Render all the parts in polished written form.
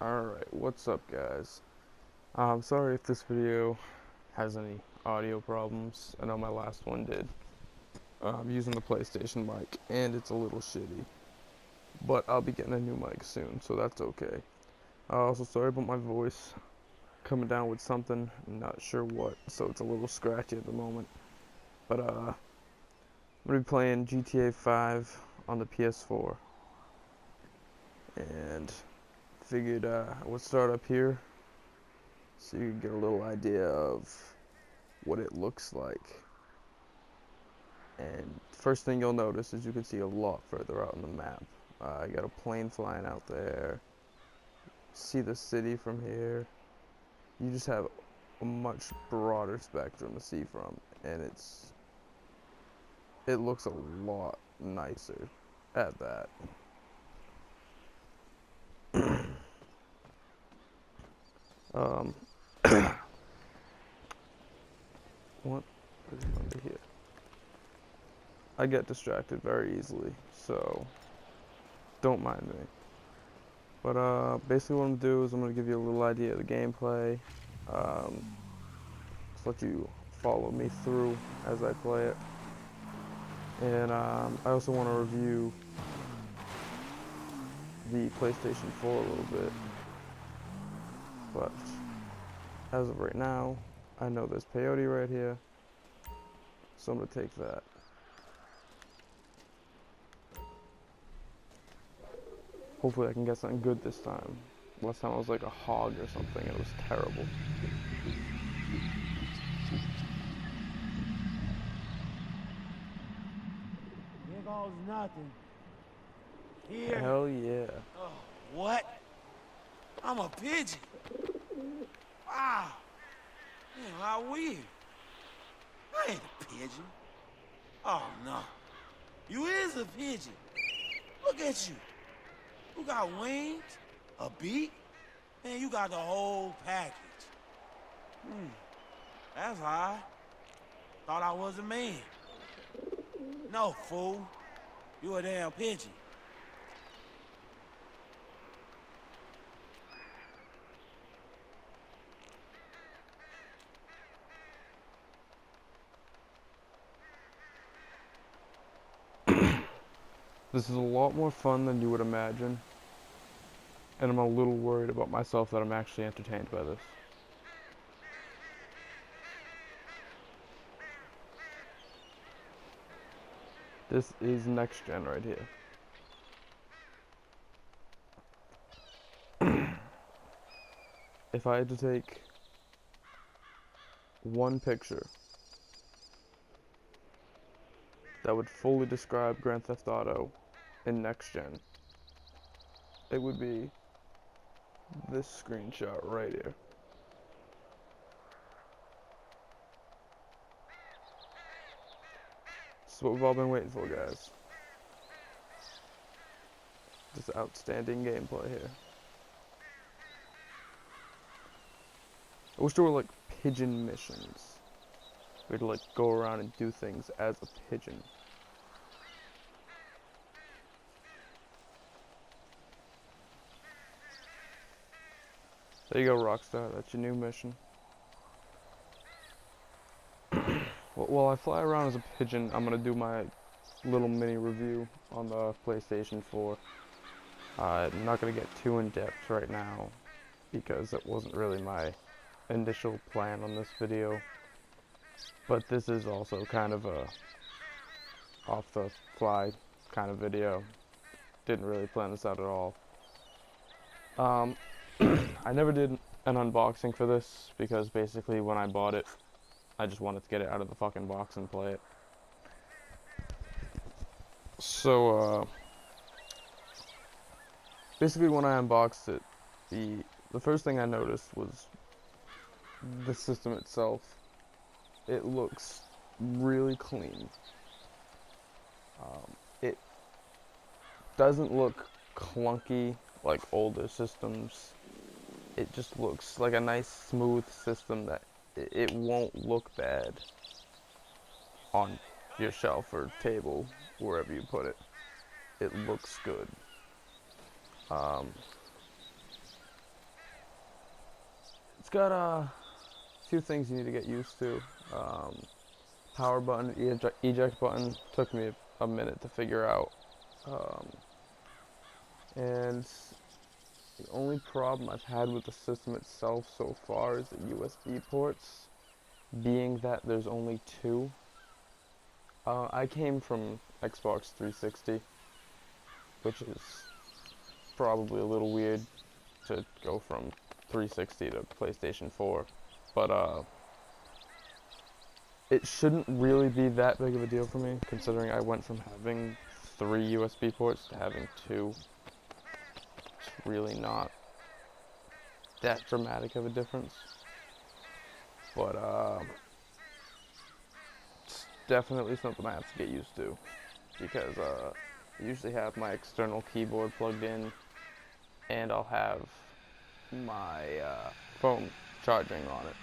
Alright, what's up guys? I'm sorry if this video has any audio problems. I know my last one did. I'm using the PlayStation mic and it's a little shitty. But I'll be getting a new mic soon, so that's okay. Also sorry about my voice. Coming down with something, not sure what, so it's a little scratchy at the moment. But I'm gonna be playing GTA 5 on the PS4. And figured I would start up here so you can get a little idea of what it looks like. And first thing you'll notice is you can see a lot further out on the map. I got a plane flying out there. See the city from here. You just have a much broader spectrum to see from, and it looks a lot nicer at that. um, what is under here? I get distracted very easily, so don't mind me. But basically what I'm gonna do is I'm gonna give you a little idea of the gameplay. Just let you follow me through as I play it. And I also want to review the PlayStation 4 a little bit. But as of right now, I know there's peyote right here, so I'm gonna take that. Hopefully I can get something good this time. Last time I was like a hog or something, it was terrible. Here goes nothing. Here. Hell yeah. Oh, what? I'm a pigeon. Wow. Man, how weird. I ain't a pigeon. Oh, no. You is a pigeon. Look at you. You got wings, a beak, and you got the whole package. That's odd. Thought I was a man. No, fool. You a damn pigeon. This is a lot more fun than you would imagine. And I'm a little worried about myself that I'm actually entertained by this. This is next gen right here. If I had to take one picture that would fully describe Grand Theft Auto in next gen, it would be this screenshot right here. This is what we've all been waiting for, guys. Just outstanding gameplay here. I wish there were like pigeon missions. We had to like go around and do things as a pigeon. There you go, Rockstar. That's your new mission. While I fly around as a pigeon, I'm gonna do my little mini review on the PlayStation 4. I'm not gonna get too in depth right now because it wasn't really my initial plan on this video. But this is also kind of a off the fly kind of video. Didn't really plan this out at all. I never did an unboxing for this because basically when I bought it, I just wanted to get it out of the fucking box and play it. So, basically when I unboxed it, the first thing I noticed was the system itself. It looks really clean. It doesn't look clunky like older systems. It just looks like a nice smooth system that it won't look bad on your shelf or table, wherever you put it. It looks good. It's got a few things you need to get used to. Power button, eject button took me a minute to figure out. And the only problem I've had with the system itself so far is the USB ports, being that there's only two. I came from Xbox 360, which is probably a little weird to go from 360 to PlayStation 4, but it shouldn't really be that big of a deal for me, considering I went from having 3 USB ports to having 2. It's really not that dramatic of a difference, but it's definitely something I have to get used to, because I usually have my external keyboard plugged in, and I'll have my phone charging on it,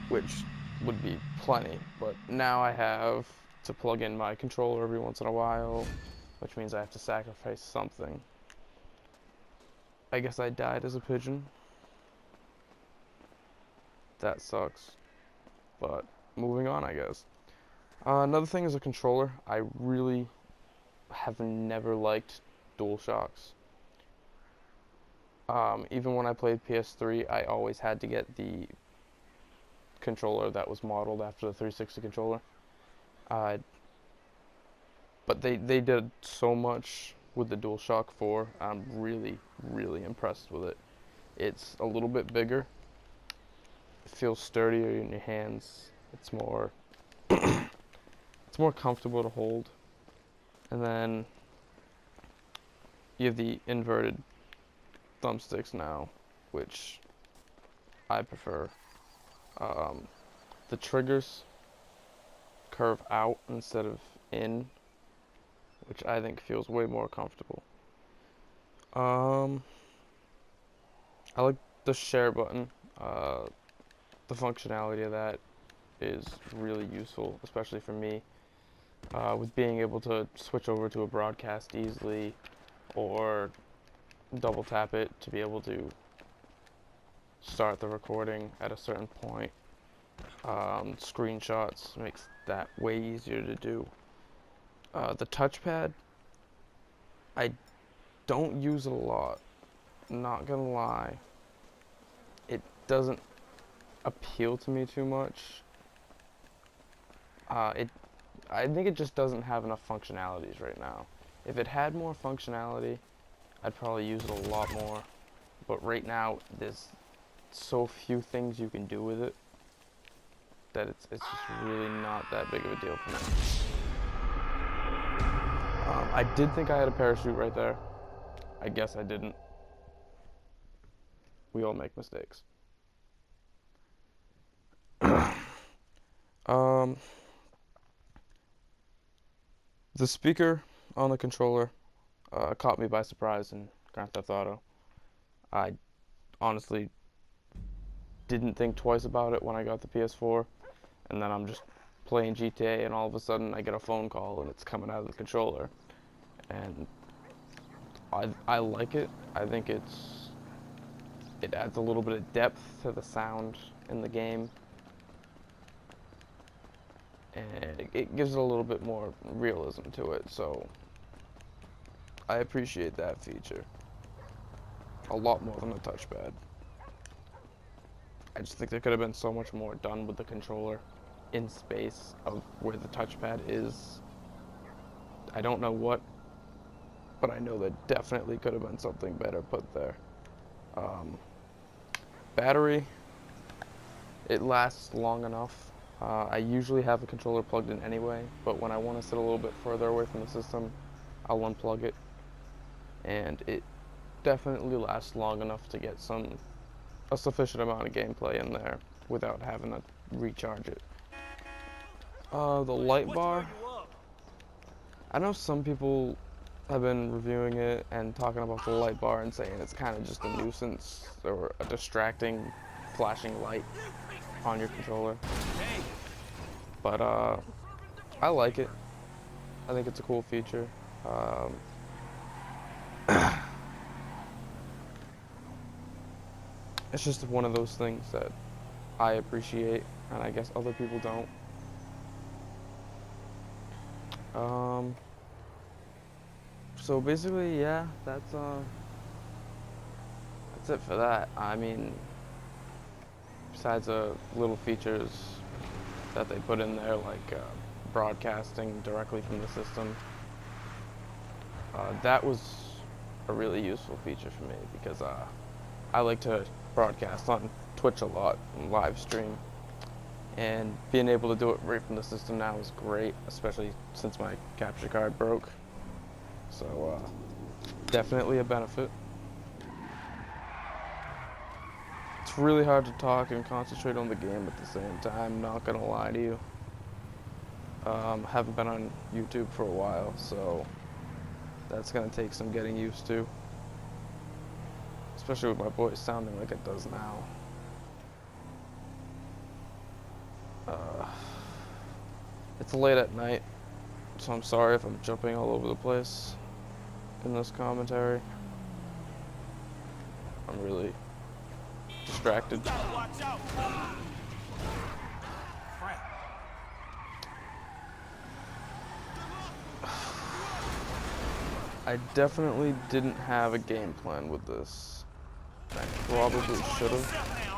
which would be plenty, but now I have to plug in my controller every once in a while, which means I have to sacrifice something. I guess I died as a pigeon. That sucks, but moving on, I guess. Another thing is a controller. I really have never liked DualShocks. Even when I played PS3, I always had to get the controller that was modeled after the 360 controller. But they did so much with the DualShock 4. I'm really, really impressed with it. It's a little bit bigger. It feels sturdier in your hands. It's more it's more comfortable to hold. And then you have the inverted thumbsticks now, which I prefer. The triggers curve out instead of in, which I think feels way more comfortable. I like the share button. The functionality of that is really useful, especially for me, with being able to switch over to a broadcast easily, or double tap it to be able to start the recording at a certain point. Screenshots makes that way easier to do. The touchpad, I don't use it a lot, not gonna lie. It doesn't appeal to me too much. I think it just doesn't have enough functionalities right now. If it had more functionality, I'd probably use it a lot more. But right now, there's so few things you can do with it that it's just really not that big of a deal for me. I did think I had a parachute right there. I guess I didn't. We all make mistakes. The speaker on the controller caught me by surprise in Grand Theft Auto. I honestly didn't think twice about it when I got the PS4, and then I'm just playing GTA, and all of a sudden I get a phone call and it's coming out of the controller, and I like it. I think it adds a little bit of depth to the sound in the game, and it gives it a little bit more realism to it, so I appreciate that feature a lot more than the touchpad. I just think there could have been so much more done with the controller in space of where the touchpad is. I don't know what, but I know that definitely could have been something better put there. Battery, it lasts long enough. I usually have a controller plugged in anyway, but when I want to sit a little bit further away from the system, I'll unplug it, and it definitely lasts long enough to get a sufficient amount of gameplay in there without having to recharge it. The light bar, I know some people have been reviewing it and talking about the light bar and saying it's kind of just a nuisance or a distracting flashing light on your controller, but I like it. I think it's a cool feature. it's just one of those things that I appreciate, and I guess other people don't. So basically, yeah, that's it for that. I mean, besides little features that they put in there, like broadcasting directly from the system, that was a really useful feature for me because I like to broadcast on Twitch a lot and live stream, and being able to do it right from the system now is great, especially since my capture card broke. So definitely a benefit. It's really hard to talk and concentrate on the game at the same time, not gonna lie to you. Haven't been on YouTube for a while, so that's gonna take some getting used to. Especially with my voice sounding like it does now. It's late at night, so I'm sorry if I'm jumping all over the place in this commentary. I'm really distracted. Watch out. I definitely didn't have a game plan with this. I probably should have.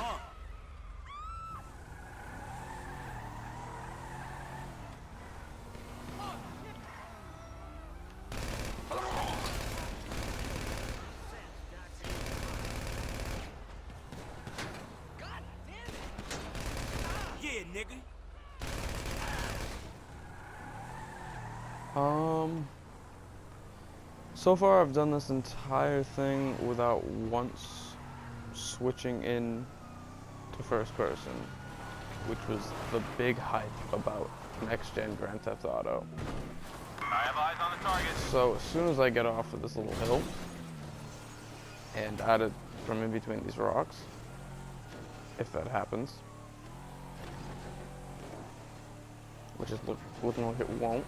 Yeah, nigga. So far I've done this entire thing without once switching in to first person, which was the big hype about next-gen Grand Theft Auto. I have eyes on the target. So as soon as I get off of this little hill and out of from in between these rocks, if that happens, which is looking like it won't,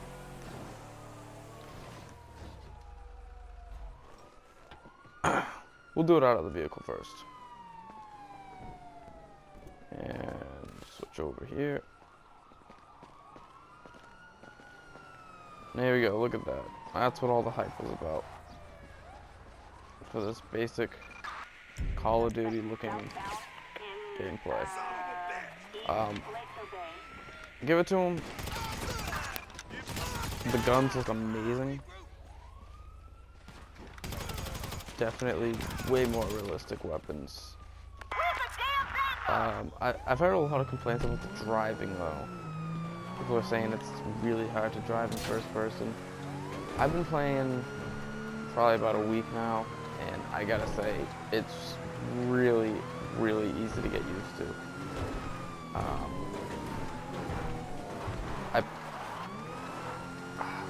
we'll do it out of the vehicle first. And switch over here. There we go, look at that. That's what all the hype was about. For this basic Call of Duty looking gameplay. Give it to him. The guns look amazing. Definitely way more realistic weapons. I've heard a lot of complaints about the driving though. People are saying it's really hard to drive in first person. I've been playing probably about a week now, and I gotta say, it's really, really easy to get used to.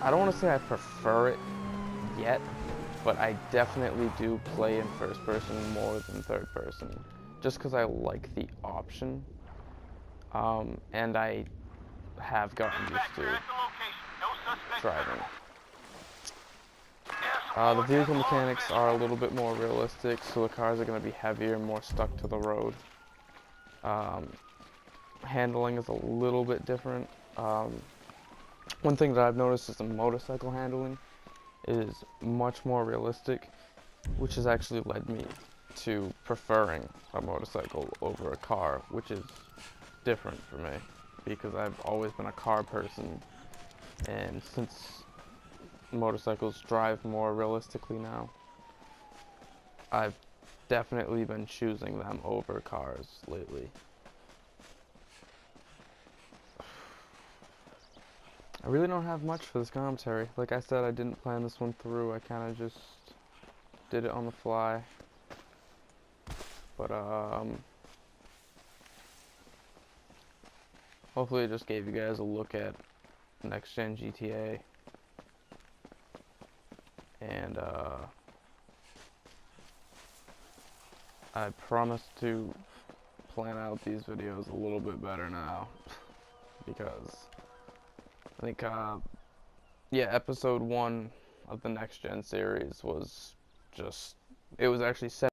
I don't want to say I prefer it yet, but I definitely do play in first person more than third person, just because I like the option, and I have gotten used to driving. The vehicle mechanics are a little bit more realistic, so the cars are going to be heavier, more stuck to the road. Handling is a little bit different. One thing that I've noticed is the motorcycle handling is much more realistic, which has actually led me to preferring a motorcycle over a car, which is different for me because I've always been a car person, and since motorcycles drive more realistically now, I've definitely been choosing them over cars lately. I really don't have much for this commentary. Like I said, I didn't plan this one through. I kind of just did it on the fly. But hopefully it just gave you guys a look at next gen GTA. And I promise to plan out these videos a little bit better now because I think yeah, episode 1 of the next gen series was just, it was actually set